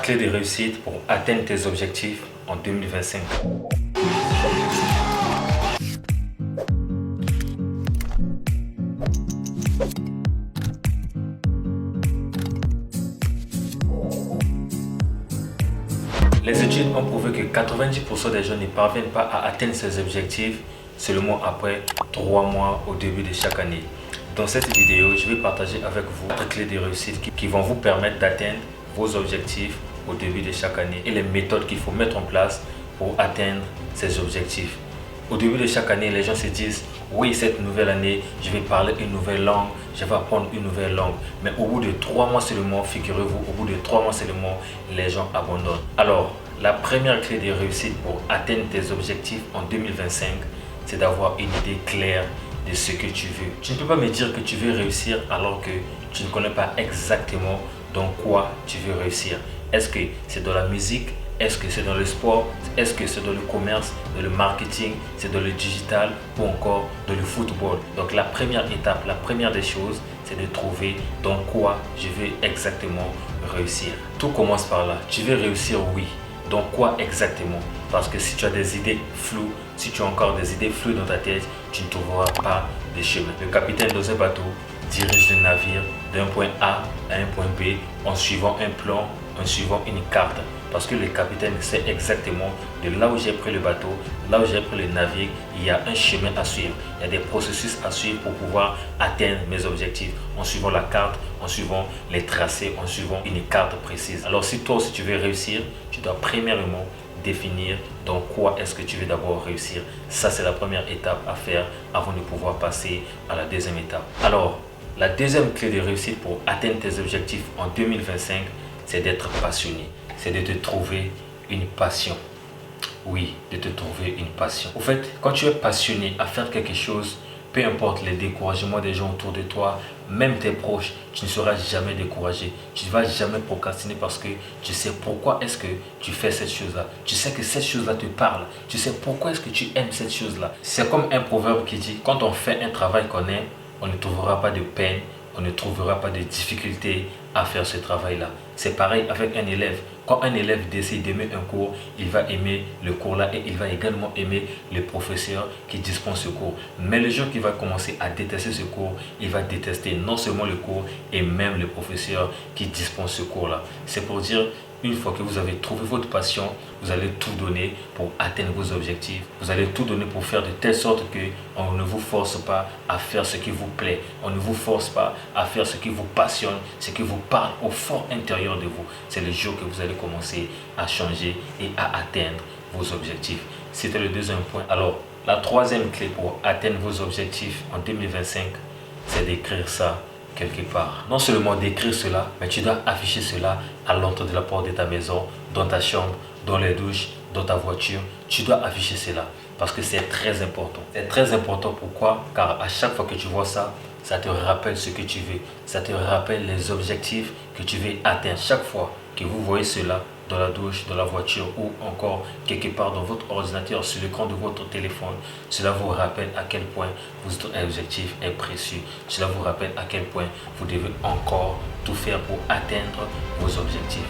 clé de réussite pour atteindre tes objectifs en 2025. Les études ont prouvé que 90% des gens ne parviennent pas à atteindre ces objectifs seulement après 3 mois au début de chaque année. Dans cette vidéo, je vais partager avec vous 4 clés de réussite qui vont vous permettre d'atteindre vos objectifs au début de chaque année et les méthodes qu'il faut mettre en place pour atteindre ces objectifs. Au début de chaque année, les gens se disent « Oui, cette nouvelle année, je vais parler une nouvelle langue, je vais apprendre une nouvelle langue. » Mais au bout de 3 mois seulement, figurez-vous, au bout de 3 mois seulement, les gens abandonnent. Alors, la première clé de réussite pour atteindre tes objectifs en 2025, c'est d'avoir une idée claire de ce que tu veux. Tu ne peux pas me dire que tu veux réussir alors que tu ne connais pas exactement dans quoi tu veux réussir. Est-ce que c'est dans la musique? Est-ce que c'est dans le sport? Est-ce que c'est dans le commerce, dans le marketing, c'est dans le digital ou encore dans le football? Donc la première étape, la première des choses, c'est de trouver dans quoi je veux exactement réussir. Tout commence par là. Tu veux réussir, oui. Dans quoi exactement? Parce que si tu as des idées floues, si tu as encore des idées floues dans ta tête, tu ne trouveras pas de chemin. Le capitaine de ce bateau dirige le navire d'un point A à un point B en suivant un plan, en suivant une carte. Parce que le capitaine sait exactement de là où j'ai pris le bateau, là où j'ai pris le navire, il y a un chemin à suivre. Il y a des processus à suivre pour pouvoir atteindre mes objectifs en suivant la carte, en suivant les tracés, en suivant une carte précise. Alors si toi aussi tu veux réussir, tu dois premièrement définir dans quoi est-ce que tu veux d'abord réussir. Ça, c'est la première étape à faire avant de pouvoir passer à la deuxième étape. Alors, la deuxième clé de réussite pour atteindre tes objectifs en 2025, c'est d'être passionné. C'est de te trouver une passion. Oui, de te trouver une passion. Au fait, quand tu es passionné à faire quelque chose, peu importe les découragements des gens autour de toi, même tes proches, tu ne seras jamais découragé. Tu ne vas jamais procrastiner parce que tu sais pourquoi est-ce que tu fais cette chose-là. Tu sais que cette chose-là te parle. Tu sais pourquoi est-ce que tu aimes cette chose-là. C'est comme un proverbe qui dit, quand on fait un travail qu'on aime, on ne trouvera pas de peine, on ne trouvera pas de difficulté à faire ce travail-là. C'est pareil avec un élève. Quand un élève décide d'aimer un cours, il va aimer le cours-là et il va également aimer le professeur qui dispense ce cours. Mais le jour qu'il va commencer à détester ce cours, il va détester non seulement le cours et même le professeur qui dispense ce cours-là. C'est pour dire, une fois que vous avez trouvé votre passion, vous allez tout donner pour atteindre vos objectifs. Vous allez tout donner pour faire de telle sorte que on ne vous force pas à faire ce qui vous plaît. On ne vous force pas à faire ce qui vous passionne, ce qui vous parle au fort intérieur de vous. C'est le jour que vous allez commencer à changer et à atteindre vos objectifs. C'était le deuxième point. Alors, la troisième clé pour atteindre vos objectifs en 2025, c'est d'écrire ça quelque part. Non seulement d'écrire cela, mais tu dois afficher cela à l'entrée de la porte de ta maison, dans ta chambre, dans les douches, dans ta voiture. Tu dois afficher cela parce que c'est très important. C'est très important, pourquoi? Car à chaque fois que tu vois ça, ça te rappelle ce que tu veux. Ça te rappelle les objectifs que tu veux atteindre. Chaque fois que vous voyez cela dans la douche, dans la voiture ou encore quelque part dans votre ordinateur, sur l'écran de votre téléphone, cela vous rappelle à quel point votre objectif est précieux. Cela vous rappelle à quel point vous devez encore tout faire pour atteindre vos objectifs.